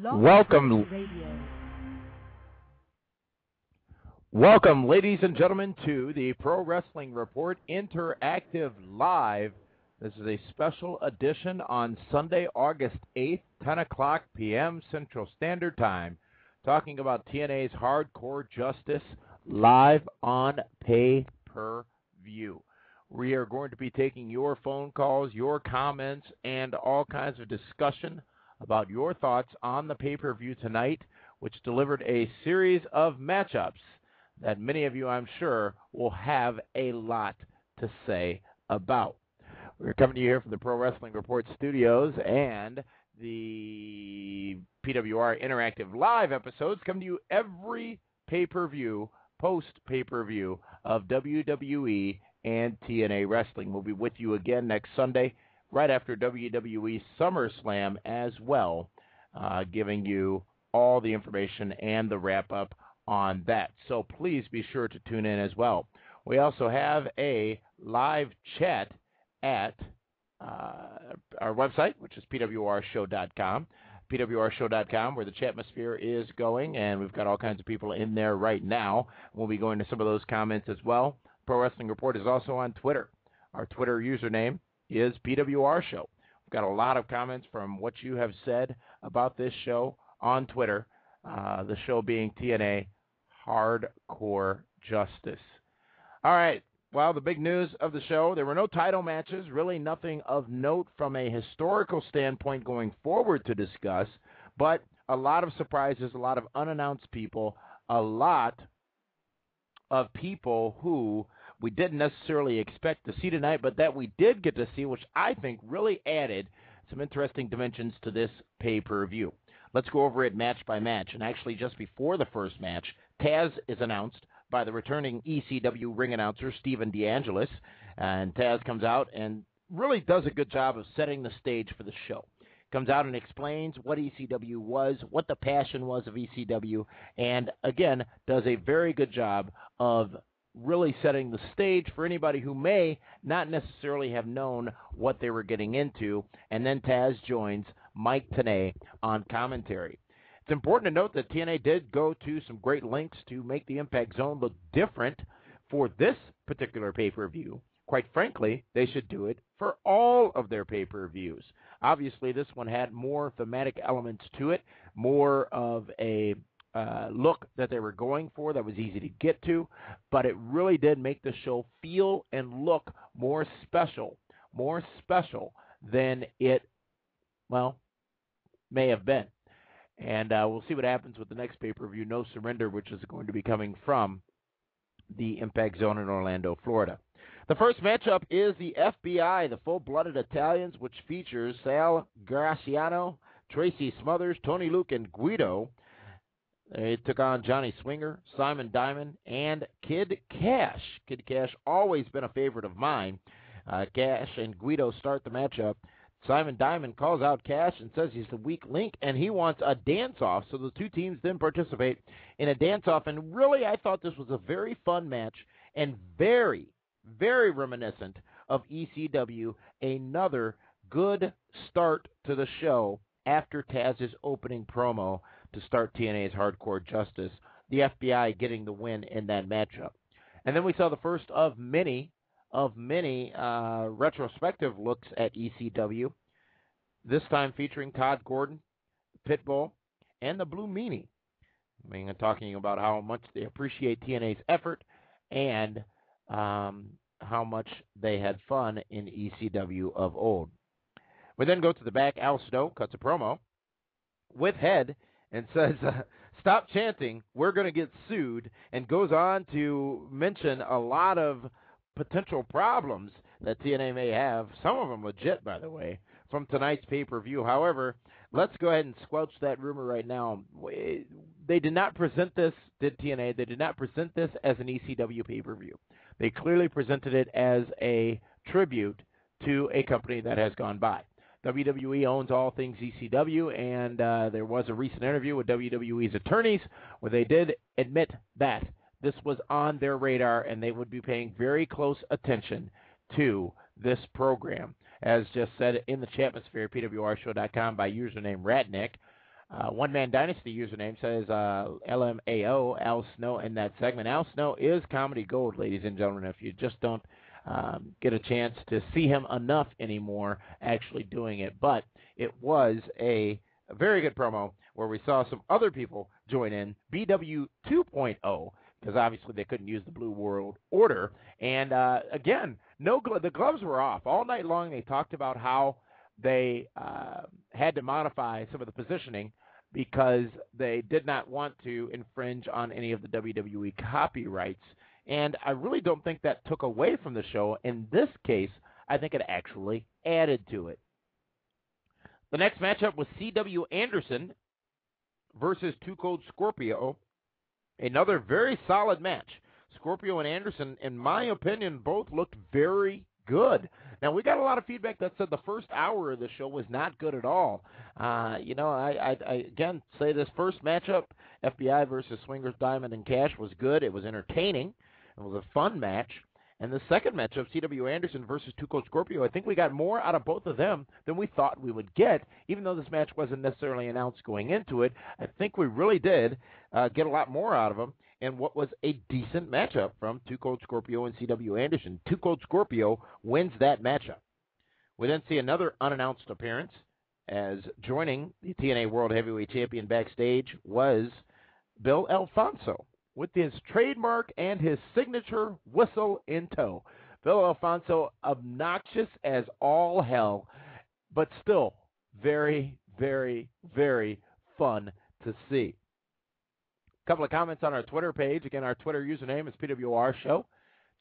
Welcome, ladies and gentlemen, to the Pro Wrestling Report Interactive Live. This is a special edition on Sunday, August 8th, 10 o'clock p.m. Central Standard Time, talking about TNA's Hardcore Justice live on pay-per-view. We are going to be taking your phone calls, your comments, and all kinds of discussion about your thoughts on the pay-per-view tonight, which delivered a series of matchups that many of you, I'm sure, will have a lot to say about. We're coming to you here from the Pro Wrestling Report studios, and the PWR Interactive Live episodes come to you every pay-per-view, post-pay-per-view of WWE and TNA Wrestling. We'll be with you again next Sunday, right after WWE SummerSlam as well, giving you all the information and the wrap-up on that. So please be sure to tune in as well. We also have a live chat at our website, which is pwrshow.com, pwrshow.com, where the chatmosphere is going, and we've got all kinds of people in there right now. We'll be going to some of those comments as well. Pro Wrestling Report is also on Twitter. Our Twitter username is PWR Show. We've got a lot of comments from what you have said about this show on Twitter, the show being TNA Hardcore Justice. All right, well, the big news of the show, there were no title matches, really nothing of note from a historical standpoint going forward to discuss, but a lot of surprises, a lot of unannounced people, a lot of people who we didn't necessarily expect to see tonight, but that we did get to see, which I think really added some interesting dimensions to this pay-per-view. Let's go over it match by match. And actually, just before the first match, Taz is announced by the returning ECW ring announcer, Steven DeAngelis. And Taz comes out and really does a good job of setting the stage for the show. Comes out and explains what ECW was, what the passion was of ECW, and again, does a very good job of really setting the stage for anybody who may not necessarily have known what they were getting into. And then Taz joins Mike Tenay on commentary. It's important to note that TNA did go to some great lengths to make the Impact Zone look different for this particular pay-per-view. Quite frankly, they should do it for all of their pay-per-views. Obviously, this one had more thematic elements to it, more of a look that they were going for that was easy to get to, but it really did make the show feel and look more special than it, well, may have been. And we'll see what happens with the next pay-per-view, No Surrender, which is going to be coming from the Impact Zone in Orlando, Florida. The first matchup is the FBI, the Full-Blooded Italians, which features Sal Graciano, Tracy Smothers, Tony Luke, and Guido. They took on Johnny Swinger, Simon Diamond, and Kid Cash. Kid Cash, always been a favorite of mine. Cash and Guido start the matchup. Simon Diamond calls out Cash and says he's the weak link, and he wants a dance-off. So the two teams then participate in a dance-off. And really, I thought this was a very fun match and very, very reminiscent of ECW. Another good start to the show after Taz's opening promo to start TNA's Hardcore Justice, the FBI getting the win in that matchup. And then we saw the first of many retrospective looks at ECW, this time featuring Todd Gordon, Pitbull, and the Blue Meanie. I mean, talking about how much they appreciate TNA's effort and how much they had fun in ECW of old. We then go to the back. Al Snow cuts a promo with Head and says, stop chanting, we're going to get sued, and goes on to mention a lot of potential problems that TNA may have, some of them legit, by the way, from tonight's pay-per-view. However, let's go ahead and squelch that rumor right now. They did not present this, did TNA, they did not present this as an ECW pay-per-view. They clearly presented it as a tribute to a company that has gone by. WWE owns all things ECW, and there was a recent interview with WWE's attorneys where they did admit that this was on their radar and they would be paying very close attention to this program. As just said in the chatmosphere, pwrshow.com by username Ratnick, One Man Dynasty username says LMAO, Al Snow in that segment. Al Snow is comedy gold, ladies and gentlemen. If you just don't get a chance to see him enough anymore actually doing it. But it was a very good promo where we saw some other people join in, BW 2.0, because obviously they couldn't use the Blue World Order. And again, the gloves were off. All night long they talked about how they had to modify some of the positioning because they did not want to infringe on any of the WWE copyrights. And I really don't think that took away from the show. In this case, I think it actually added to it. The next matchup was C.W. Anderson versus Too Cold Scorpio. Another very solid match. Scorpio and Anderson, in my opinion, both looked very good. Now, we got a lot of feedback that said the first hour of the show was not good at all. I again say this first matchup, FBI versus Swingers Diamond and Cash, was good. It was entertaining. It was a fun match. And the second matchup, C.W. Anderson versus Too Cold Scorpio, I think we got more out of both of them than we thought we would get. Even though this match wasn't necessarily announced going into it, I think we really did get a lot more out of them in what was a decent matchup from Too Cold Scorpio and C.W. Anderson. Too Cold Scorpio wins that matchup. We then see another unannounced appearance as joining the TNA World Heavyweight Champion backstage was Bill Alfonso, with his trademark and his signature whistle in tow. Bill Alfonso, obnoxious as all hell, but still very, very, very fun to see. A couple of comments on our Twitter page. Again, our Twitter username is PWR Show.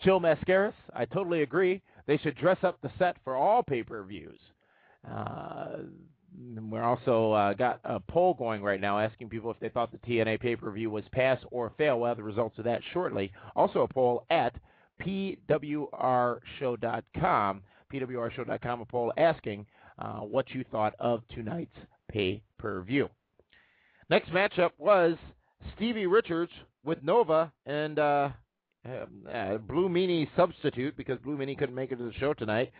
Chill Mascaris, I totally agree. They should dress up the set for all pay-per-views. We're also got a poll going right now asking people if they thought the TNA pay-per-view was pass or fail. We'll have the results of that shortly. Also a poll at pwrshow.com. pwrshow.com, a poll asking what you thought of tonight's pay-per-view. Next matchup was Stevie Richards with Nova and Blue Meanie substitute, because Blue Meanie couldn't make it to the show tonight,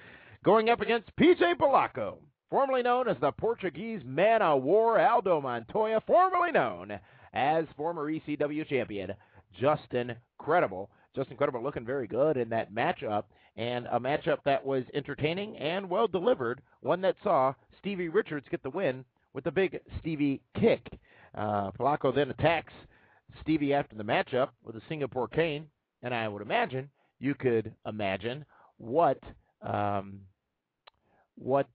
going up against PJ Polaco, formerly known as the Portuguese Man of War, Aldo Montoya, formerly known as former ECW champion Justin Credible. Justin Credible looking very good in that matchup, and a matchup that was entertaining and well delivered, one that saw Stevie Richards get the win with the big Stevie kick. Polaco then attacks Stevie after the matchup with a Singapore cane, and I would imagine you could imagine what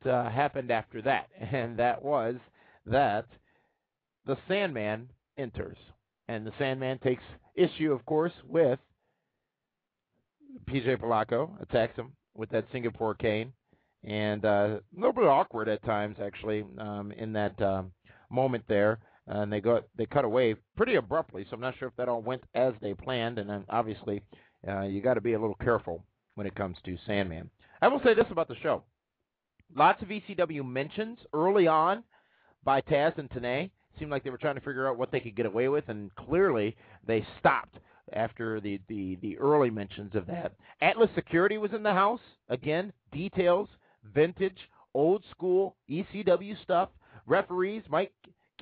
happened after that, and that was that the Sandman enters, and the Sandman takes issue, of course, with PJ Polaco, attacks him with that Singapore cane, and a little bit awkward at times, actually, in that moment there, and they cut away pretty abruptly, so I'm not sure if that all went as they planned, and then obviously you got to be a little careful when it comes to Sandman. I will say this about the show. Lots of ECW mentions early on by Taz and Tenay. Seemed like they were trying to figure out what they could get away with, and clearly they stopped after the early mentions of that. Atlas Security was in the house. Again, details, vintage, old school ECW stuff. Referees, Mike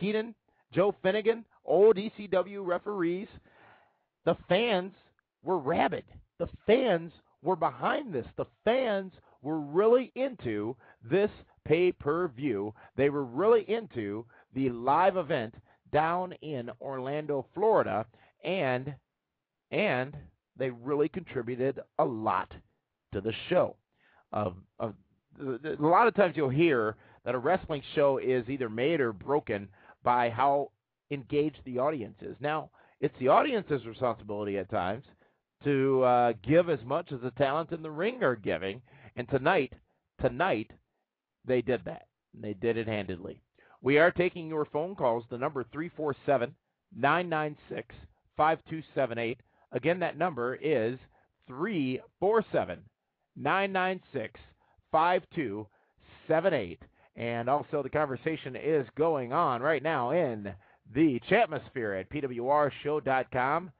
Keaton, Joe Finnegan, old ECW referees. The fans were rabid. The fans were behind this. The fans were really into this pay-per-view. They were really into the live event down in Orlando, Florida, and they really contributed a lot to the show. A lot of times you'll hear that a wrestling show is either made or broken by how engaged the audience is. Now, it's the audience's responsibility at times to give as much as the talent in the ring are giving, and tonight, they did that. And they did it handedly. We are taking your phone calls. The number 347-996-5278. Again, that number is 347-996-5278. And also the conversation is going on right now in the chatmosphere at pwrshow.com.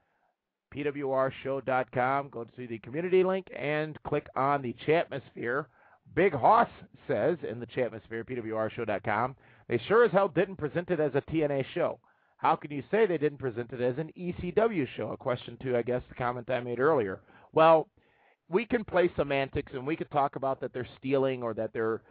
pwrshow.com. Go to the community link and click on the chatmosphere. Big Hoss says in the chatmosphere, pwrshow.com, They sure as hell didn't present it as a TNA show. How can you say they didn't present it as an ECW show? A question to, I guess, the comment I made earlier. Well, we can play semantics, and we could talk about that they're stealing or that they're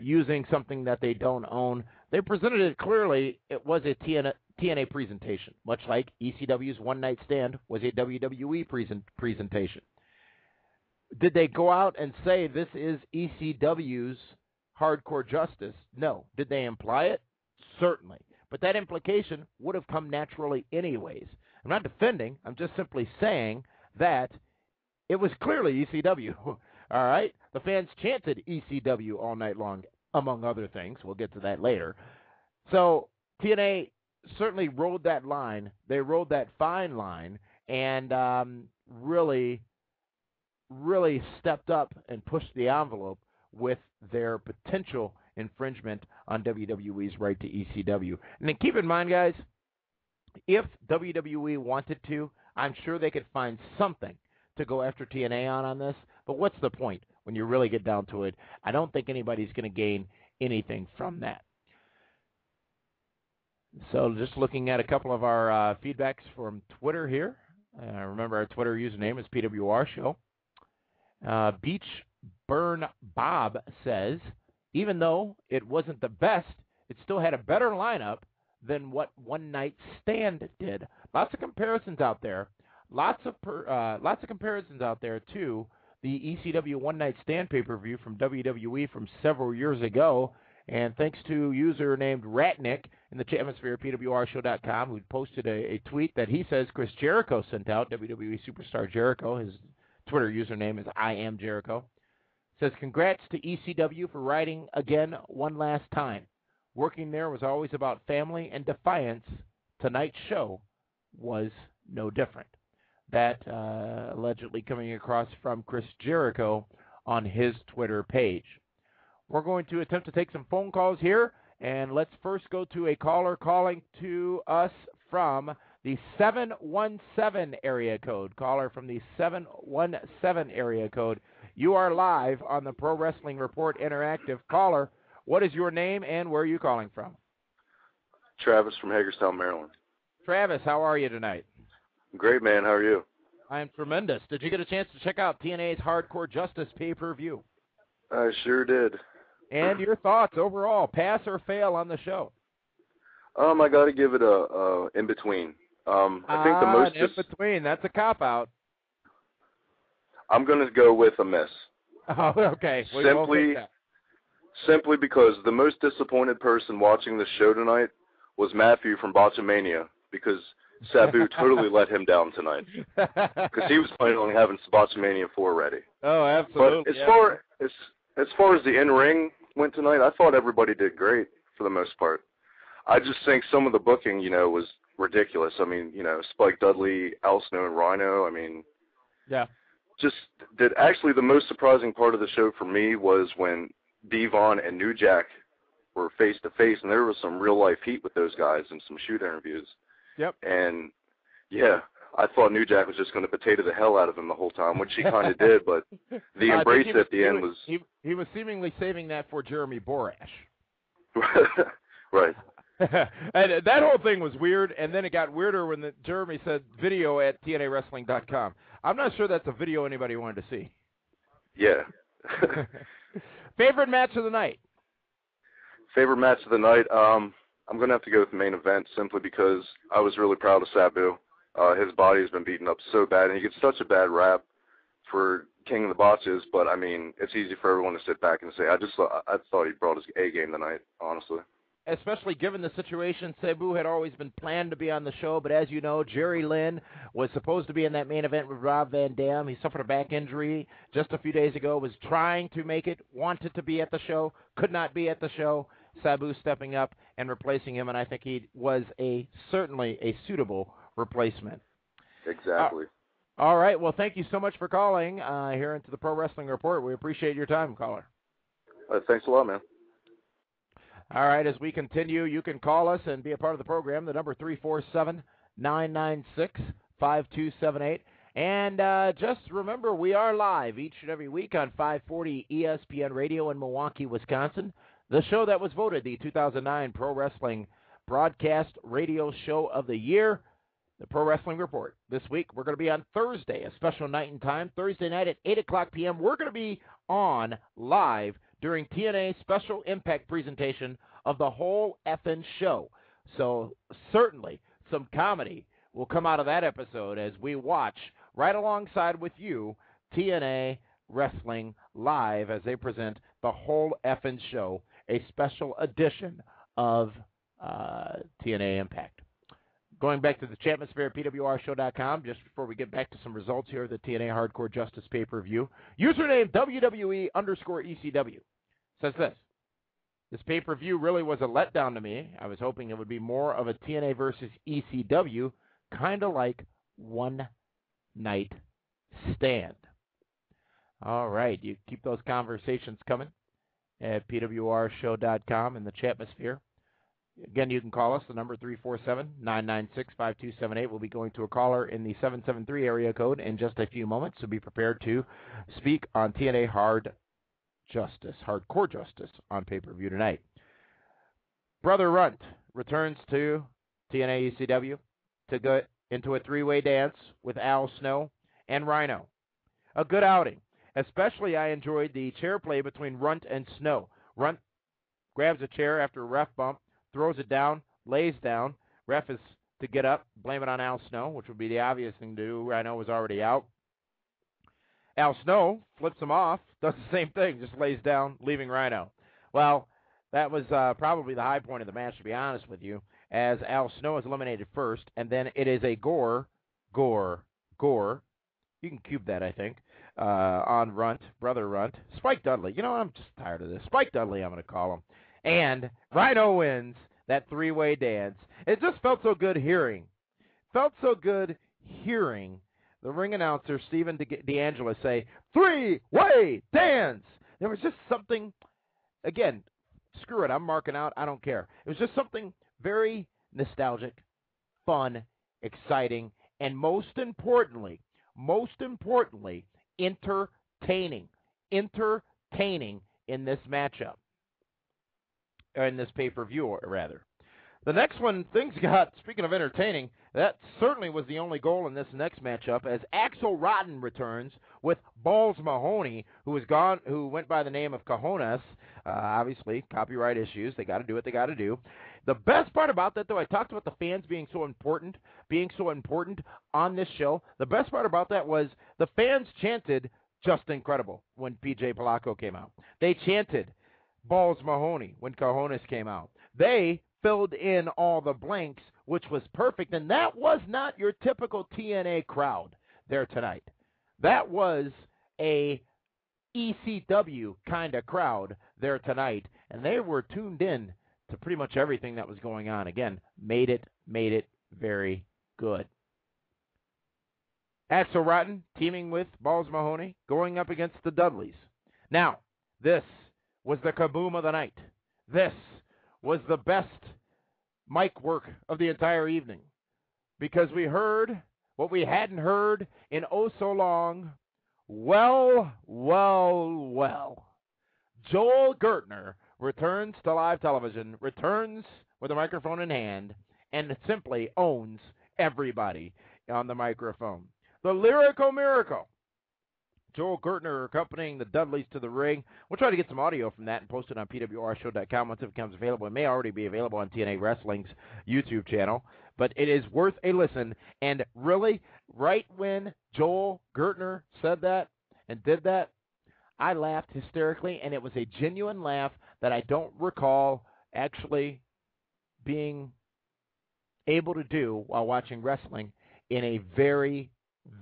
using something that they don't own. They presented it clearly. It was a TNA presentation, much like ECW's One Night Stand was a WWE presentation. Did they go out and say this is ECW's Hardcore Justice? No. Did they imply it? Certainly. But that implication would have come naturally anyways. I'm not defending. I'm just simply saying that it was clearly ECW. All right? The fans chanted ECW all night long, among other things. We'll get to that later. So TNA certainly rode that line. They rode that fine line and really stepped up and pushed the envelope with their potential infringement on WWE's right to ECW. And then keep in mind, guys, if WWE wanted to, I'm sure they could find something to go after TNA on this. But what's the point when you really get down to it? I don't think anybody's going to gain anything from that. So just looking at a couple of our feedbacks from Twitter here. Remember, our Twitter username is PWR Show. Beach Burn Bob says, even though it wasn't the best, it still had a better lineup than what One Night Stand did. Lots of comparisons out there. Lots of comparisons out there to the ECW One Night Stand pay-per-view from WWE from several years ago. And thanks to a user named Ratnick in the Chatmosphere at PWRshow.com, who posted a tweet that he says Chris Jericho sent out, WWE Superstar Jericho. His Twitter username is I Am Jericho. Says, congrats to ECW for riding again one last time. Working there was always about family and defiance. Tonight's show was no different. That allegedly coming across from Chris Jericho on his Twitter page. We're going to attempt to take some phone calls here, and let's first go to a caller calling to us from the 717 area code. Caller from the 717 area code. You are live on the Pro Wrestling Report Interactive. Caller, what is your name and where are you calling from? Travis from Hagerstown, Maryland. Travis, how are you tonight? Great, man. How are you? I am tremendous. Did you get a chance to check out TNA's Hardcore Justice pay-per-view? I sure did. And your thoughts overall, pass or fail on the show? I got to give it a in between. I think the most in between. That's a cop out. I'm going to go with a miss. Oh, okay. Simply because the most disappointed person watching the show tonight was Matthew from Botchamania, because Sabu totally let him down tonight, because he was planning on having Botchamania 4 ready. Oh, absolutely. But as far as the in-ring went tonight, I thought everybody did great for the most part. I just think some of the booking, was ridiculous. I mean, Spike Dudley, Al Snow, and Rhino. I mean, yeah. Actually, the most surprising part of the show for me was when Devon and New Jack were face to face, and there was some real life heat with those guys in some shoot interviews. Yep. And yeah, I thought New Jack was just going to potato the hell out of him the whole time, which he kind of did. But the embrace at the end was he was seemingly saving that for Jeremy Borash. Right. And that whole thing was weird, and then it got weirder when Jeremy said video at TNAWrestling.com. I'm not sure that's a video anybody wanted to see. Yeah. Favorite match of the night? Favorite match of the night? I'm going to have to go with the main event simply because I was really proud of Sabu. His body has been beaten up so bad, and he gets such a bad rap for King of the Botches, but, I mean, it's easy for everyone to sit back and say, I thought he brought his A game tonight, honestly. Especially given the situation, Sabu had always been planned to be on the show, but as you know, Jerry Lynn was supposed to be in that main event with Rob Van Dam. He suffered a back injury just a few days ago, was trying to make it, wanted to be at the show, could not be at the show. Sabu stepping up and replacing him, and I think he was certainly a suitable replacement. Exactly. All right, well, thank you so much for calling here into the Pro Wrestling Report. We appreciate your time, caller. Thanks a lot, man. All right, as we continue, you can call us and be a part of the program. The number 347-996-5278. And just remember, we are live each and every week on 540 ESPN Radio in Milwaukee, Wisconsin. the show that was voted the 2009 Pro Wrestling Broadcast Radio Show of the Year, the Pro Wrestling Report. This week, we're going to be on Thursday, a special night and time. Thursday night at 8 o'clock p.m., we're going to be on live during TNA's special Impact presentation of the whole effing show. So certainly some comedy will come out of that episode as we watch right alongside with you TNA Wrestling live as they present the whole effing show, a special edition of TNA Impact. Going back to the Chatmosphere, PWRshow.com, just before we get back to some results here of the TNA Hardcore Justice pay-per-view, username WWE_ECW says this. This pay-per-view really was a letdown to me. I was hoping it would be more of a TNA versus ECW, kind of like One Night Stand. All right, you keep those conversations coming at PWRshow.com in the Chatmosphere. Again, you can call us, the number 347-996-5278. We'll be going to a caller in the 773 area code in just a few moments, so be prepared to speak on TNA Hardcore Justice on pay-per-view tonight. Brother Runt returns to TNA ECW to go into a three-way dance with Al Snow and Rhino. A good outing. Especially I enjoyed the chair play between Runt and Snow. Runt grabs a chair after a ref bump, throws it down, lays down. Ref is to get up, blame it on Al Snow, which would be the obvious thing to do. Rhino was already out. Al Snow flips him off, does the same thing, just lays down, leaving Rhino. Well, that was probably the high point of the match, to be honest with you, as Al Snow is eliminated first, and then it is a gore. You can cube that, I think, on Runt, Brother Runt. Spike Dudley. You know what? I'm just tired of this. Spike Dudley, I'm going to call him. And Rhino wins that three-way dance. It just felt so good hearing. The ring announcer, Steven D'Angelo, say, three-way dance. There was just something, again, screw it, I'm marking out, I don't care. It was just something very nostalgic, fun, exciting, and most importantly, entertaining in this matchup. In this pay-per-view, rather. The next one, things got, speaking of entertaining, that certainly was the only goal in this next matchup, as Axel Rotten returns with Balls Mahoney, who went by the name of Cajonas. Obviously, copyright issues. They got to do what they got to do. The best part about that, though, I talked about the fans being so important on this show. The best part about that was the fans chanted "Just Incredible" when PJ Polacco came out. They chanted Balls Mahoney when Cajonas came out. They filled in all the blanks, which was perfect, and that was not your typical TNA crowd there tonight. That was a ECW kind of crowd there tonight, and they were tuned in to pretty much everything that was going on. Again, made it very good. Axel Rotten teaming with Balls Mahoney, going up against the Dudleys. Now, this was the kaboom of the night. This was the best mic work of the entire evening, because we heard what we hadn't heard in oh so long. Well. Joel Gertner returns to live television, returns with a microphone in hand, and simply owns everybody on the microphone. The Lyrical Miracle. Joel Gertner accompanying the Dudleys to the ring. We'll try to get some audio from that and post it on PWRshow.com once it becomes available. It may already be available on TNA Wrestling's YouTube channel, but it is worth a listen. And really, right when Joel Gertner said that and did that, I laughed hysterically, and it was a genuine laugh that I don't recall actually being able to do while watching wrestling in a very,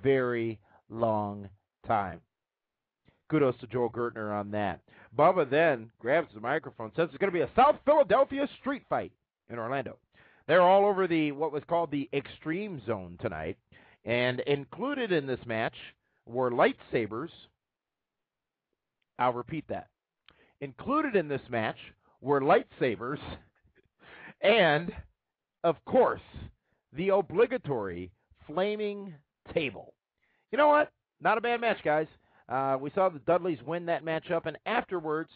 very long time. Kudos to Joel Gertner on that. Bubba then grabs the microphone, says it's going to be a South Philadelphia street fight in Orlando. They're all over what was called the Extreme Zone tonight, and included in this match were lightsabers. I'll repeat that. Included in this match were lightsabers and, of course, the obligatory flaming table. You know what? Not a bad match, guys. We saw the Dudleys win that matchup, and afterwards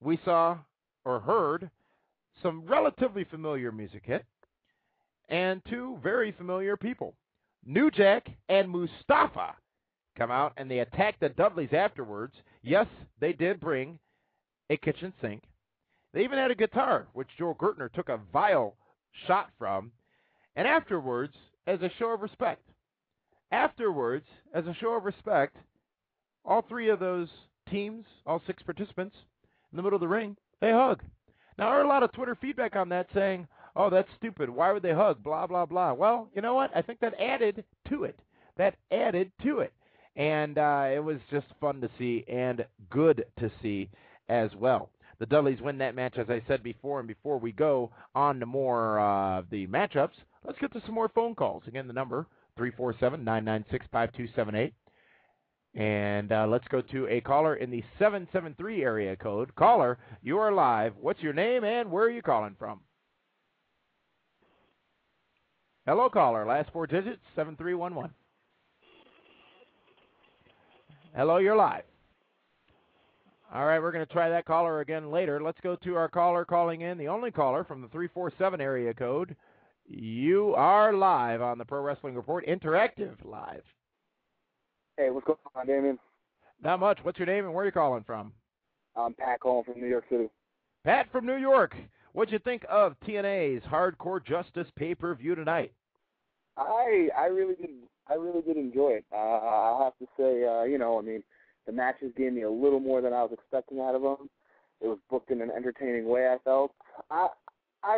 we saw or heard some relatively familiar music hit and two very familiar people. New Jack and Mustafa come out and they attack the Dudleys afterwards. Yes, they did bring a kitchen sink. They even had a guitar, which Joel Gertner took a vile shot from. And afterwards, as a show of respect, all three of those teams, all six participants, in the middle of the ring, they hug. Now, I heard a lot of Twitter feedback on that saying, oh, that's stupid. Why would they hug? Blah, blah, blah. Well, you know what? I think that added to it. And it was just fun to see and good to see as well. The Dudleys win that match, as I said before. And before we go on to more of the matchups, let's get to some more phone calls. Again, the number, 347-996-5278. And let's go to a caller in the 773 area code. Caller, you are live. What's your name and where are you calling from? Hello, caller. Last four digits, 7311. Hello, you're live. All right, we're going to try that caller again later. Let's go to our caller calling in, the only caller from the 347 area code. You are live on the Pro Wrestling Report, interactive live. Hey, what's going on, Dameon? Not much. What's your name and where are you calling from? I'm Pat calling from New York City. Pat from New York. What'd you think of TNA's Hardcore Justice pay-per-view tonight? I really did enjoy it. I have to say, the matches gave me a little more than I was expecting out of them. It was booked in an entertaining way, I felt. I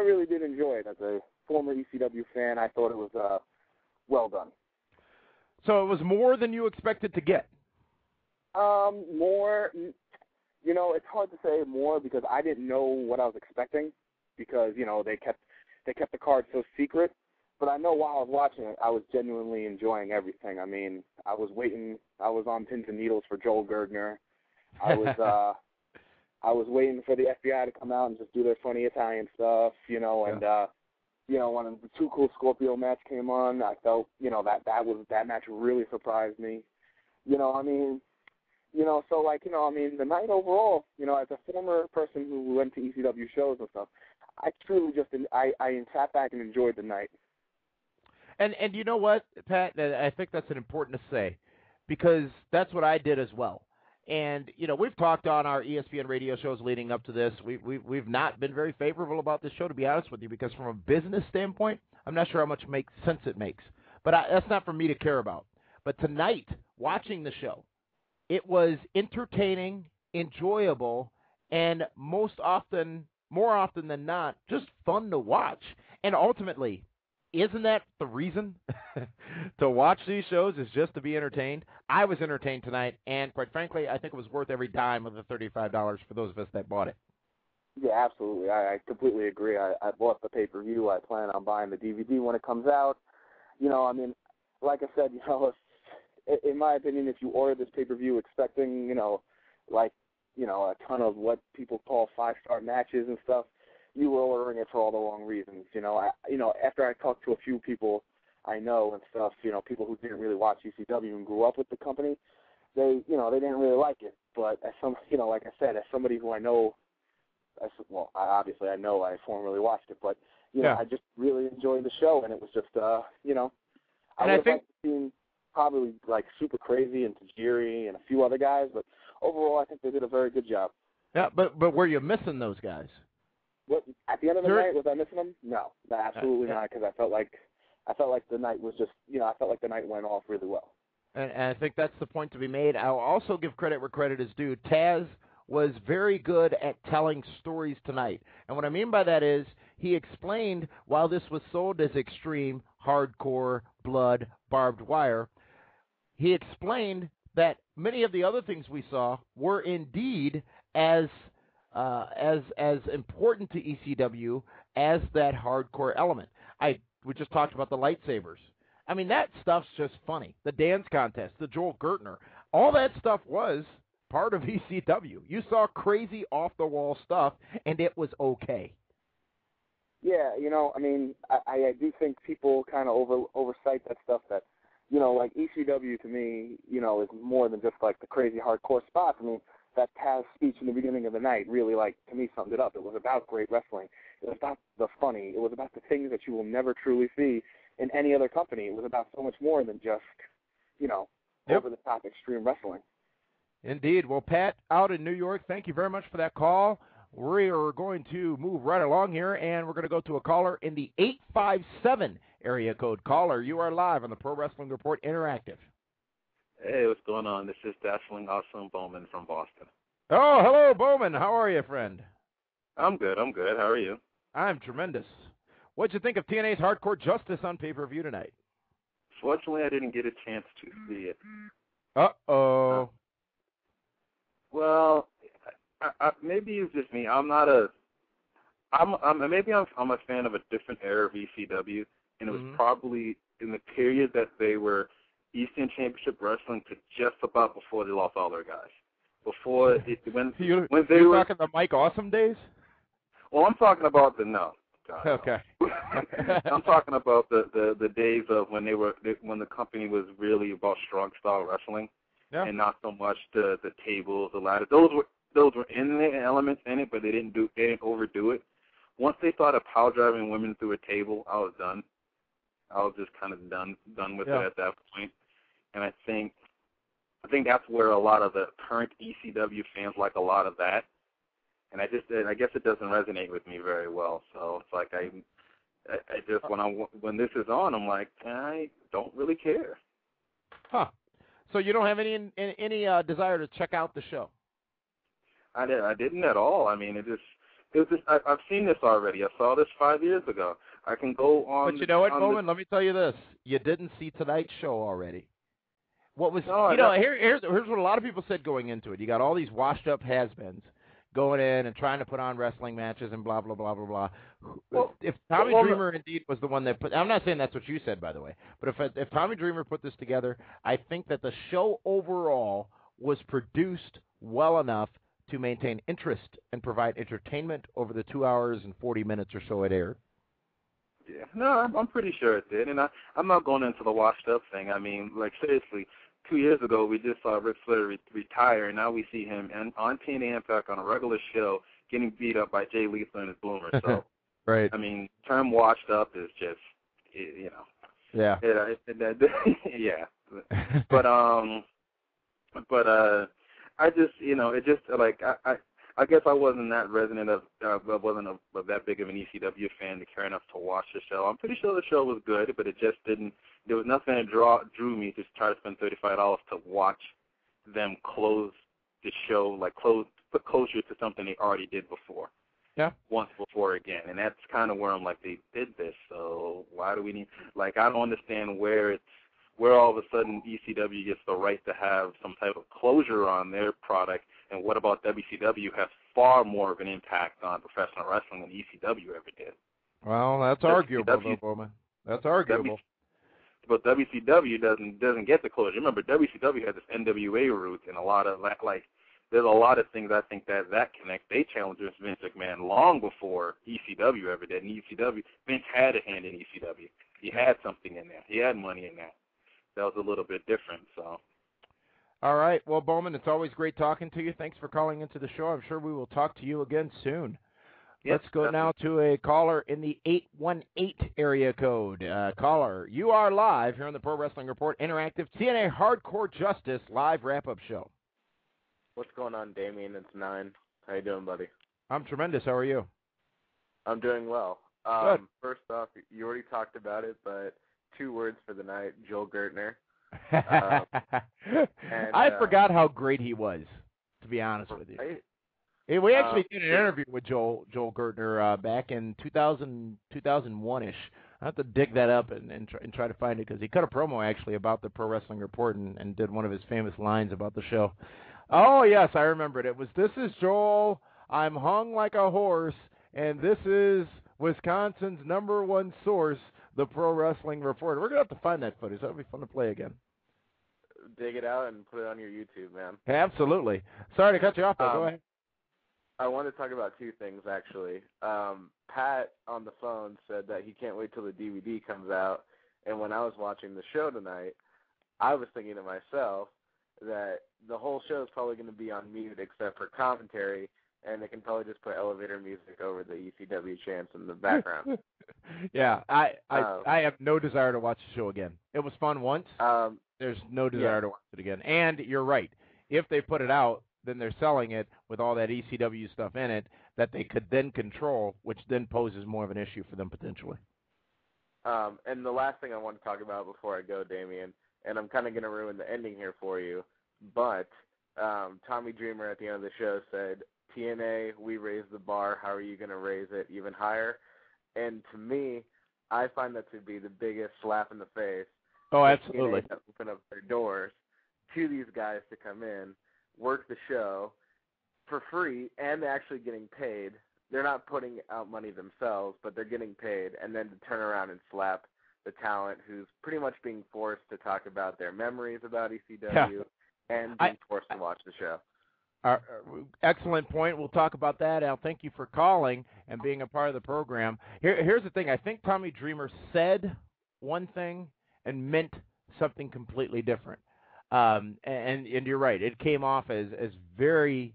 really did enjoy it. As a former ECW fan, I thought it was well done. So it was more than you expected to get? More, it's hard to say more because I didn't know what I was expecting because, they kept the card so secret. But I know while I was watching it, I was genuinely enjoying everything. I mean, I was on pins and needles for Joel Gertner. I was waiting for the FBI to come out and just do their funny Italian stuff, and when the Too Cool Scorpio match came on, I felt, that match really surprised me. The night overall, as a former person who went to ECW shows and stuff, I truly I sat back and enjoyed the night. And you know what, Pat, I think that's important to say because that's what I did as well. And, we've talked on our ESPN radio shows leading up to this. We've not been very favorable about this show, to be honest with you, because from a business standpoint, I'm not sure how much sense it makes. But that's not for me to care about. But tonight, watching the show, it was entertaining, enjoyable, and more often than not, just fun to watch. And ultimately, isn't that the reason to watch these shows is just to be entertained? I was entertained tonight, and quite frankly, I think it was worth every dime of the $35 for those of us that bought it. Yeah, absolutely. I completely agree. I bought the pay-per-view. I plan on buying the DVD when it comes out. Like I said, in my opinion, if you order this pay-per-view expecting, a ton of what people call five-star matches and stuff, you were ordering it for all the wrong reasons. After I talked to a few people I know and stuff, people who didn't really watch ECW and grew up with the company, they didn't really like it. But as like I said, as somebody who I know, I know I formerly watched it, but I just really enjoyed the show, and it was just, I would have liked to see probably like Super Crazy and Tajiri and a few other guys, but overall, I think they did a very good job. Yeah, but were you missing those guys? What, at the end of the night, was I missing them? No, absolutely not, because I felt like the night was just, I felt like the night went off really well. And I think that's the point to be made. I'll also give credit where credit is due. Taz was very good at telling stories tonight. And what I mean by that is he explained while this was sold as extreme, hardcore, blood, barbed wire, he explained that many of the other things we saw were indeed as important to ECW as that hardcore element. We just talked about the lightsabers. I mean, that stuff's just funny. The dance contest, the Joel Gertner, all that stuff was part of ECW. You saw crazy off-the-wall stuff, and it was okay. Yeah, I do think people kind of oversight that stuff that, like ECW to me, is more than just like the crazy hardcore spots. I mean, Taz speech in the beginning of the night really, like, to me, summed it up. It was about great wrestling. It was about the funny. It was about the things that you will never truly see in any other company. It was about so much more than just, over-the-top extreme wrestling. Indeed. Well, Pat, out in New York, thank you very much for that call. We are going to move right along here, and we're going to go to a caller in the 857 area code. Caller, you are live on the Pro Wrestling Report Interactive. Hey, what's going on? This is Dazzling Awesome Bowman from Boston. Oh, hello, Bowman. How are you, friend? I'm good. How are you? I'm tremendous. What'd you think of TNA's Hardcore Justice on pay-per-view tonight? Fortunately, I didn't get a chance to see it. Uh-oh. Well, maybe it's just me. I'm a fan of a different era of ECW, and it was probably in the period that they were Eastern Championship Wrestling to just about before they lost all their guys. Before when they were talking the Mike Awesome days. Well, I'm talking about no. God, okay. No. I'm talking about the days of when the company was really about strong style wrestling, and not so much the tables, the ladders. Those were in there, elements in it, but they didn't overdo it. Once they started power driving women through a table, I was done. I was just kind of done with it at that point. And I think that's where a lot of the current ECW fans like a lot of that. And I guess it doesn't resonate with me very well. So it's like I just when this is on, I'm like, I don't really care. Huh. So you don't have any desire to check out the show? I didn't at all. I mean, I've seen this already. I saw this 5 years ago. I can go on. But you know what, Bowman? Let me tell you this: you didn't see tonight's show already. What was here's what a lot of people said going into it. You got all these washed-up has-beens going in and trying to put on wrestling matches and blah blah blah blah blah. Well, if Tommy Dreamer indeed was the one that put, I'm not saying that's what you said, by the way, but if Tommy Dreamer put this together, I think that the show overall was produced well enough to maintain interest and provide entertainment over the 2 hours and 40 minutes or so it aired. Yeah, no, I'm pretty sure it did, and I'm not going into the washed up thing. I mean, like seriously, 2 years ago we just saw Ric Flair retire, and now we see him on TNA Impact on a regular show getting beat up by Jay Lethal and his Bloomer. So, right. I mean, term washed up is just, Yeah. Yeah. But I just, it just like I guess I wasn't that resonant wasn't that big of an ECW fan to care enough to watch the show. I'm pretty sure the show was good, but it just didn't. There was nothing that drew me to try to spend $35 to watch them close the show, put closure to something they already did before. Yeah. Once before again, and that's kind of where I'm like, they did this, so why do we need? Like, I don't understand where all of a sudden ECW gets the right to have some type of closure on their product, and what about WCW has far more of an impact on professional wrestling than ECW ever did. Well, that's arguable, though, Bowman. That's arguable. But WCW doesn't get the closure. Remember, WCW had this NWA route, and a lot of there's a lot of things I think that connect. They challenged Vince McMahon long before ECW ever did, and Vince had a hand in ECW. He had something in there. He had money in there. That was a little bit different, so. All right. Well, Bowman, it's always great talking to you. Thanks for calling into the show. I'm sure we will talk to you again soon. Yes, Let's go now to a caller in the 818 area code. Caller, you are live here on the Pro Wrestling Report Interactive TNA Hardcore Justice live wrap-up show. What's going on, Dameon? It's 9. How you doing, buddy? I'm tremendous. How are you? I'm doing well. Good. First off, you already talked about it, but 2 words for the night, Joel Gertner. I forgot how great he was, to be honest with you. We actually did an interview with Joel Gertner back in 2001-ish. I have to dig that up and try to find it, because he cut a promo actually about the Pro Wrestling Report and did one of his famous lines about the show. Oh, yes, I remembered. It was, "This is Joel. I'm hung like a horse, and this is Wisconsin's #1 source, the Pro Wrestling Report." We're going to have to find that footage. That'll be fun to play again. Dig it out and put it on your YouTube, man. Absolutely. Sorry to cut you off, though. Go ahead. I want to talk about 2 things, actually. Pat on the phone said that he can't wait till the DVD comes out, and when I was watching the show tonight, I was thinking to myself, that the whole show is probably going to be on mute except for commentary, and they can probably just put elevator music over the ECW chants in the background. Yeah, I have no desire to watch the show again. It was fun once. There's no desire to watch it again. And you're right. If they put it out, then they're selling it with all that ECW stuff in it that they could then control, which then poses more of an issue for them potentially. And the last thing I want to talk about before I go, Dameon, and I'm kind of going to ruin the ending here for you, but Tommy Dreamer at the end of the show said, TNA, we raised the bar. How are you going to raise it even higher? And to me, I find that to be the biggest slap in the face. Oh, absolutely. TNA open up their doors to these guys to come in, work the show for free, and they're actually getting paid. They're not putting out money themselves, but they're getting paid, and then to turn around and slap the talent who's pretty much being forced to talk about their memories about ECW and being forced to watch the show. Excellent point. We'll talk about that. Al, thank you for calling and being a part of the program. Here's the thing. I think Tommy Dreamer said one thing and meant something completely different. And you're right. It came off as very,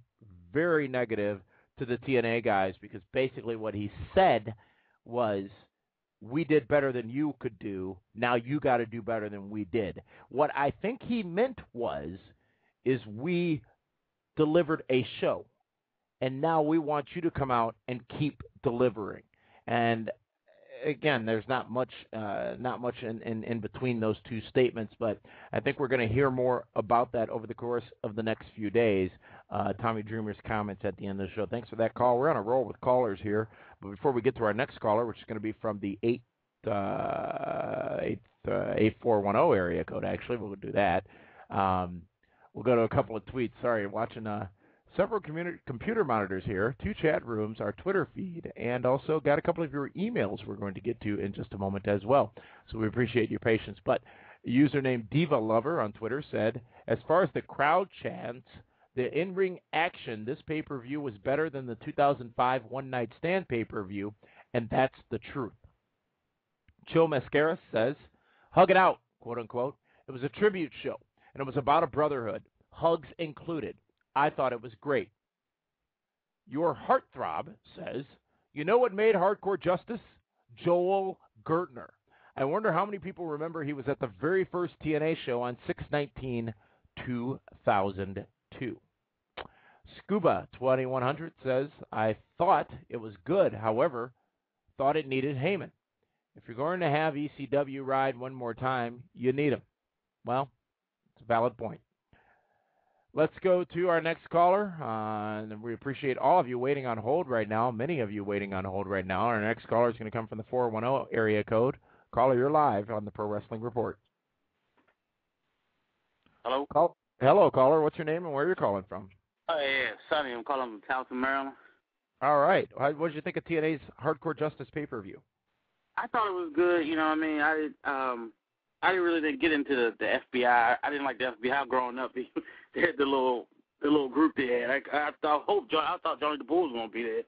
very negative to the TNA guys because basically what he said was, we did better than you could do. Now you got to do better than we did. What I think he meant is we delivered a show, and now we want you to come out and keep delivering. And again, there's not much in between those two statements, but I think we're going to hear more about that over the course of the next few days. Tommy Dreamer's comments at the end of the show. Thanks for that call. We're on a roll with callers here, but before we get to our next caller, which is going to be from the 8410 area code, actually, we'll do that. We'll go to a couple of tweets. Sorry, watching several computer monitors here, 2 chat rooms, our Twitter feed, and also got a couple of your emails we're going to get to in just a moment as well. So we appreciate your patience. But username Diva Lover on Twitter said, as far as the crowd chants, the in-ring action, this pay-per-view was better than the 2005 One Night Stand pay-per-view, and that's the truth. Chill Mascaras says, hug it out, quote unquote. It was a tribute show, and it was about a brotherhood, hugs included. I thought it was great. Your Heartthrob says, you know what made Hardcore Justice? Joel Gertner. I wonder how many people remember he was at the very first TNA show on 6/19/2002. Scuba 2100 says, I thought it was good, however, thought it needed Heyman. If you're going to have ECW ride one more time, you need him. Well, it's a valid point. Let's go to our next caller, and we appreciate all of you waiting on hold right now, many of you waiting on hold right now. Our next caller is going to come from the 410 area code. Caller, you're live on the Pro Wrestling Report. Hello? Hello, caller. What's your name and where you're calling from? Yeah, Sonny. I'm calling from Towson, Maryland. All right. What did you think of TNA's Hardcore Justice pay-per-view? I thought it was good. You know what I mean? I really didn't get into the FBI. I didn't like the FBI growing up. They had the little group they had. I thought Johnny the Bull was going to be there.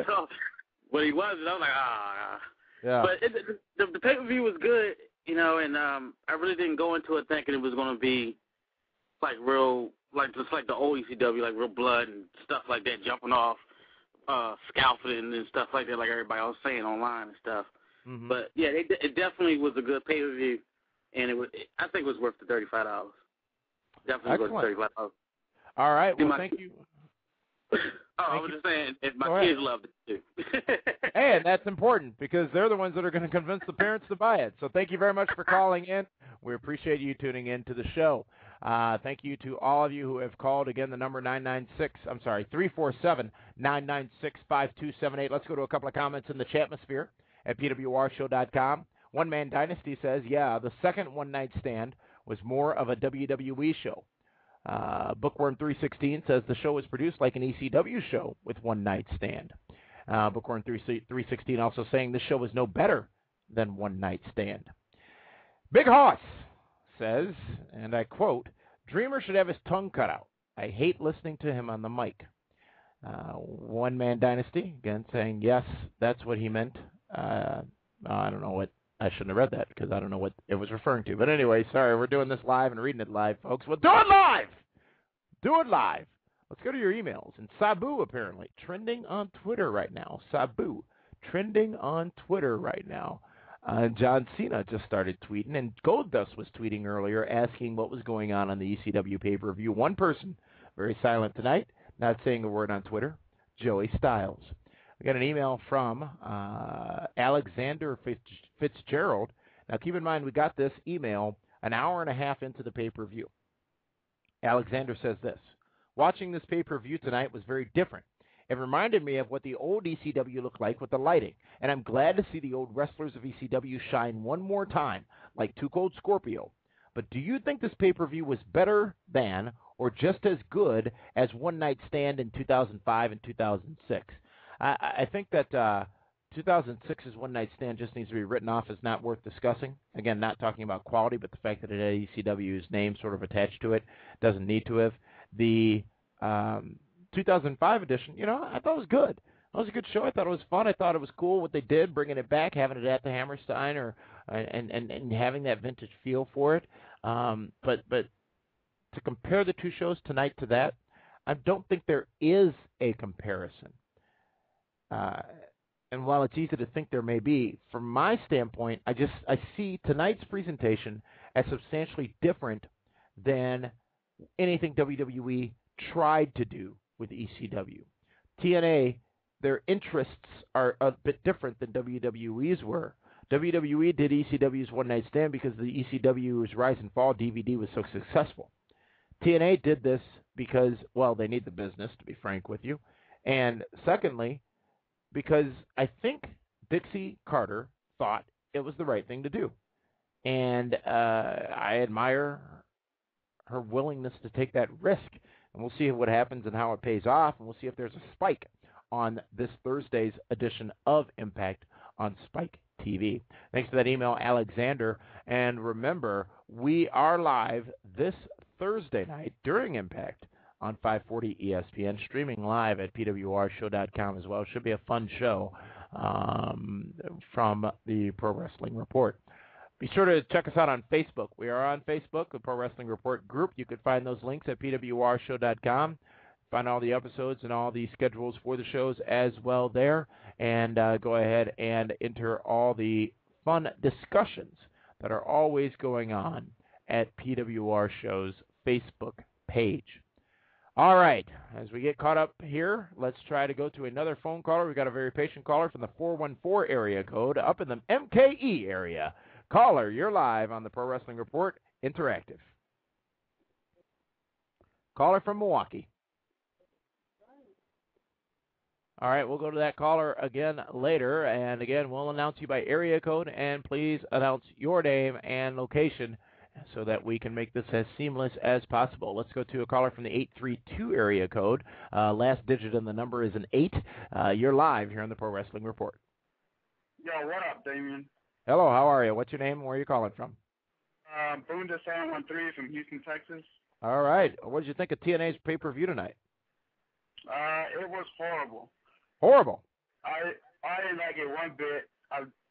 So when he wasn't, I was like, Yeah. But the pay-per-view was good, you know, and I really didn't go into it thinking it was going to be like real, like just like the old ECW, like real blood and stuff like that, jumping off, scalping and stuff like that, like everybody else saying online and stuff. Mm-hmm. But yeah, it definitely was a good pay-per-view, and I think it was worth the $35. Definitely worth the $35. All right. Well, thank you. I was just saying, if my kids loved it too. Hey, and that's important because they're the ones that are going to convince the parents to buy it. So thank you very much for calling in. We appreciate you tuning in to the show. Thank you to all of you who have called. Again, the number 347-996-5278. Let's go to a couple of comments in the chatmosphere at pwrshow.com. One Man Dynasty says, yeah, the second One Night Stand was more of a WWE show. Bookworm 316 says the show was produced like an ECW show with One Night Stand. Bookworm 316 also saying this show was no better than One Night Stand. Big Hoss says, and I quote, Dreamer should have his tongue cut out. I hate listening to him on the mic. One Man Dynasty, again, saying, yes, that's what he meant. I don't know I shouldn't have read that because I don't know what it was referring to. But anyway, sorry, we're doing this live and reading it live, folks. Well, do it live! Do it live! Let's go to your emails. And Sabu, apparently, trending on Twitter right now. Sabu, trending on Twitter right now. John Cena just started tweeting, and Goldust was tweeting earlier asking what was going on the ECW pay-per-view. One person, very silent tonight, not saying a word on Twitter, Joey Styles. We got an email from Alexander Fitzgerald. Now, keep in mind, we got this email an hour and a half into the pay-per-view. Alexander says this: watching this pay-per-view tonight was very different. It reminded me of what the old ECW looked like with the lighting, and I'm glad to see the old wrestlers of ECW shine one more time, like Too Cold Scorpio. But do you think this pay-per-view was better than or just as good as One Night Stand in 2005 and 2006? I think that 2006's One Night Stand just needs to be written off as not worth discussing. Again, not talking about quality, but the fact that it had ECW's name sort of attached to it doesn't need to have. The 2005 edition, I thought it was good. It was a good show. I thought it was fun. I thought it was cool what they did, bringing it back, having it at the Hammerstein, and having that vintage feel for it. But to compare the two shows tonight to that, I don't think there is a comparison. And while it's easy to think there may be, from my standpoint, I see tonight's presentation as substantially different than anything WWE tried to do with ECW. TNA, their interests are a bit different than WWE's were. WWE did ECW's One Night Stand because the ECW's Rise and Fall DVD was so successful. TNA did this because, well, they need the business, to be frank with you. And secondly, because I think Dixie Carter thought it was the right thing to do. And I admire her willingness to take that risk. And we'll see what happens and how it pays off. And we'll see if there's a spike on this Thursday's edition of Impact on Spike TV. Thanks for that email, Alexander. And remember, we are live this Thursday night during Impact on 540 ESPN, streaming live at pwrshow.com as well. Should be a fun show from the Pro Wrestling Report. Be sure to check us out on Facebook. We are on Facebook, the Pro Wrestling Report group. You can find those links at pwrshow.com. Find all the episodes and all the schedules for the shows as well there. And go ahead and enter all the fun discussions that are always going on at PWR Show's Facebook page. All right, as we get caught up here, let's try to go to another phone caller. We've got a very patient caller from the 414 area code up in the MKE area. Caller, you're live on the Pro Wrestling Report Interactive. Caller from Milwaukee. All right, we'll go to that caller again later. And again, we'll announce you by area code. And please announce your name and location so that we can make this as seamless as possible. Let's go to a caller from the 832 area code. Last digit in the number is an 8. You're live here on the Pro Wrestling Report. Yo, what up, Dameon? Hello, how are you? What's your name and where are you calling from? Boonda 713 from Houston, Texas. All right. What did you think of TNA's pay-per-view tonight? It was horrible. Horrible? I didn't like it one bit,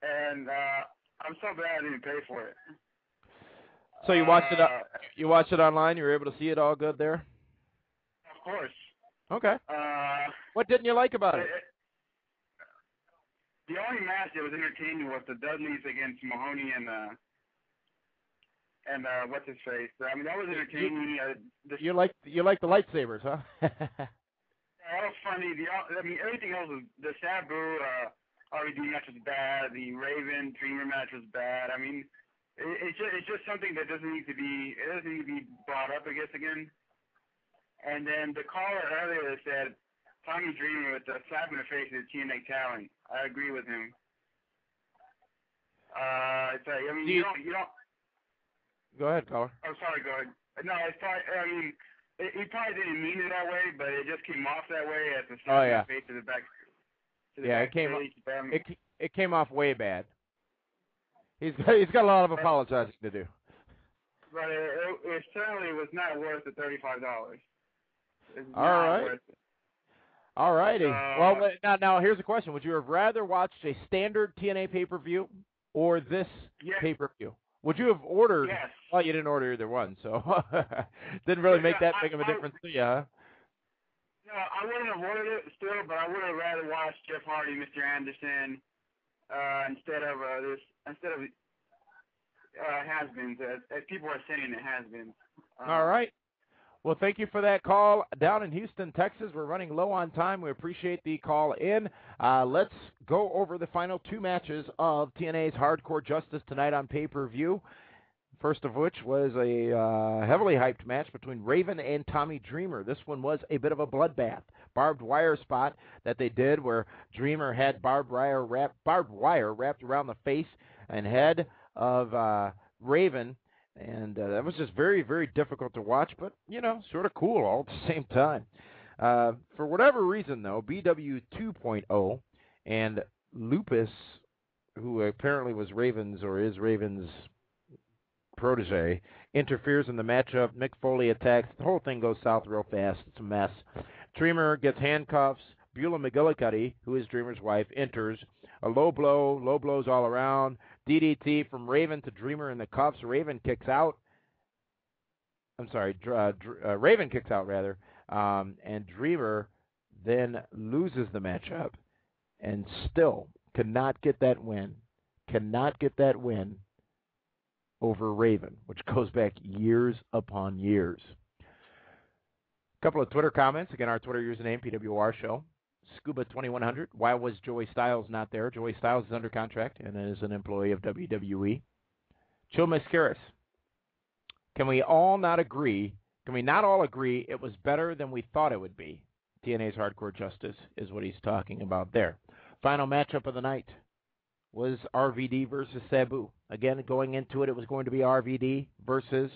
and I'm so glad I didn't pay for it. So you watched it? You watched it online. You were able to see it all good there. Of course. Okay. What didn't you like about it? The only match that was entertaining was the Dudleys against Mahoney and what's his face. I mean, that was entertaining. You like the lightsabers, huh? That was funny. Everything else was the Sabu RVD match was bad. The Raven Dreamer match was bad. I mean, it's just something that doesn't need to be brought up, I guess, again. And then the caller earlier said Tommy Dreamer with the slap in the face of TNA talent. I agree with him. You don't. Go ahead, caller. I'm sorry. Go ahead. No, it's probably. He probably didn't mean it that way, but it just came off that way at the slap in the face to the back. It came off way bad. He's got a lot of apologizing to do. But it certainly was not worth the $35. All right. All righty. Well, now here's a question: would you have rather watched a standard TNA pay-per-view or this pay-per-view? Would you have ordered? Yes. Well, you didn't order either one, so didn't really make that big of a difference to you, huh? No, I wouldn't have ordered it still, but I would have rather watched Jeff Hardy, Mr. Anderson, instead of has-beens, as people are saying it has-beens. All right. Well, thank you for that call. Down in Houston, Texas, we're running low on time. We appreciate the call in. Let's go over the final two matches of TNA's Hardcore Justice tonight on pay-per-view. First of which was a heavily hyped match between Raven and Tommy Dreamer. This one was a bit of a bloodbath. Barbed wire spot that they did where Dreamer had barbed wire wrapped around the face and head of Raven. And that was just very, very difficult to watch, but, sort of cool all at the same time. For whatever reason, though, BW 2.0 and Lupus, who apparently was Raven's or is Raven's protege, interferes in the matchup. Mick Foley attacks. The whole thing goes south real fast. It's a mess. Dreamer gets handcuffs. Beulah McGillicuddy, who is Dreamer's wife, enters. A low blows all around. DDT from Raven to Dreamer in the cuffs. Raven kicks out. Raven kicks out, rather. And Dreamer then loses the matchup and still cannot get that win. Over Raven, which goes back years upon years. A couple of Twitter comments. Again, our Twitter username, PWR Show. Scuba2100. Why was Joey Styles not there? Joey Styles is under contract and is an employee of WWE. Chill Mascaris. Can we not all agree it was better than we thought it would be? TNA's Hardcore Justice is what he's talking about there. Final matchup of the night was RVD versus Sabu. Again, going into it, it was going to be RVD versus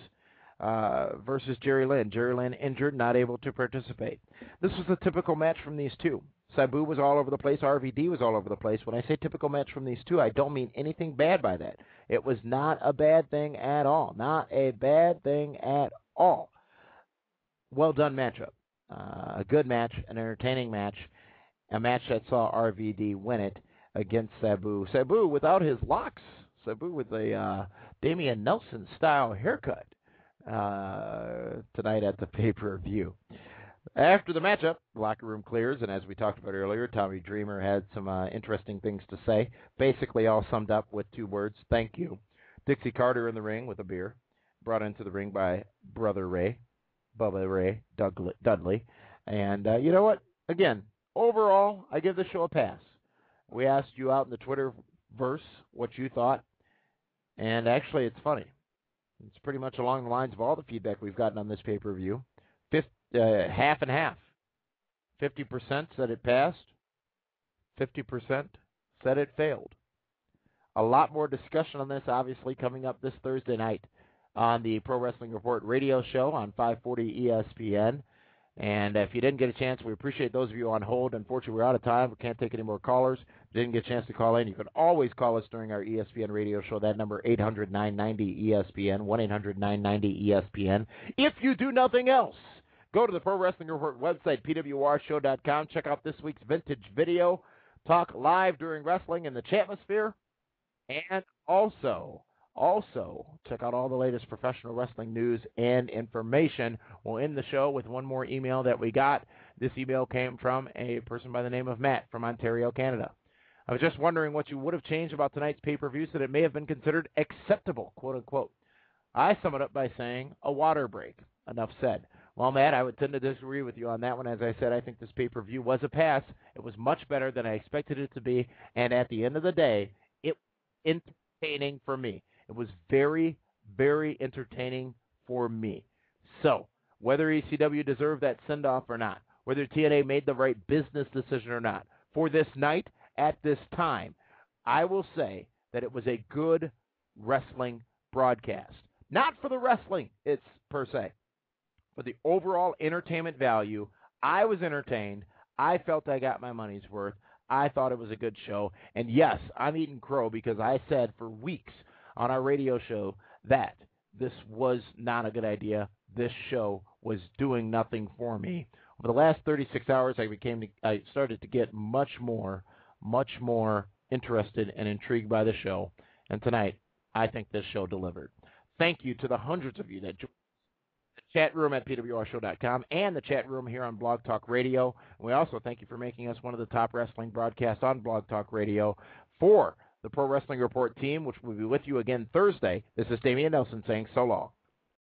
Jerry Lynn. Jerry Lynn injured, not able to participate. This was a typical match from these two. Sabu was all over the place. RVD was all over the place. When I say typical match from these two, I don't mean anything bad by that. It was not a bad thing at all. Not a bad thing at all. Well done matchup. A good match, an entertaining match, a match that saw RVD win it against Sabu. Sabu without his locks. Sabu with a Dameon Nelson style haircut tonight at the pay-per-view. After the matchup, the locker room clears, and as we talked about earlier, Tommy Dreamer had some interesting things to say, basically all summed up with two words, thank you. Dixie Carter in the ring with a beer, brought into the ring by Brother Ray, Bubba Ray Dudley. And you know what? Again, overall, I give the show a pass. We asked you out in the Twitterverse what you thought, and actually it's funny. It's pretty much along the lines of all the feedback we've gotten on this pay-per-view. Half and half. 50% said it passed. 50% said it failed. A lot more discussion on this, obviously, coming up this Thursday night on the Pro Wrestling Report radio show on 540 ESPN. And if you didn't get a chance, we appreciate those of you on hold. Unfortunately, we're out of time. We can't take any more callers. Didn't get a chance to call in. You can always call us during our ESPN radio show. That number, 800-990-ESPN, 1-800-990-ESPN. If you do nothing else, go to the Pro Wrestling Report website, pwrshow.com. Check out this week's vintage video. Talk live during wrestling in the Chatmosphere. And also, check out all the latest professional wrestling news and information. We'll end the show with one more email that we got. This email came from a person by the name of Matt from Ontario, Canada. I was just wondering what you would have changed about tonight's pay-per-view so that it may have been considered acceptable, quote-unquote. I sum it up by saying a water break. Enough said. Well, Matt, I would tend to disagree with you on that one. As I said, I think this pay-per-view was a pass. It was much better than I expected it to be, and at the end of the day, it was entertaining for me. It was very, very entertaining for me. So, whether ECW deserved that send-off or not, whether TNA made the right business decision or not, for this night, at this time, I will say that it was a good wrestling broadcast. Not for the wrestling, it's per se. For the overall entertainment value, I was entertained. I felt I got my money's worth. I thought it was a good show. And yes, I'm eating crow because I said for weeks on our radio show that this was not a good idea. This show was doing nothing for me. Over the last 36 hours, I started to get much more interested and intrigued by the show. And tonight, I think this show delivered. Thank you to the hundreds of you that joined the chat room at pwrshow.com and the chat room here on Blog Talk Radio. And we also thank you for making us one of the top wrestling broadcasts on Blog Talk Radio. For the Pro Wrestling Report team, which will be with you again Thursday, this is Dameon Nelson saying so long.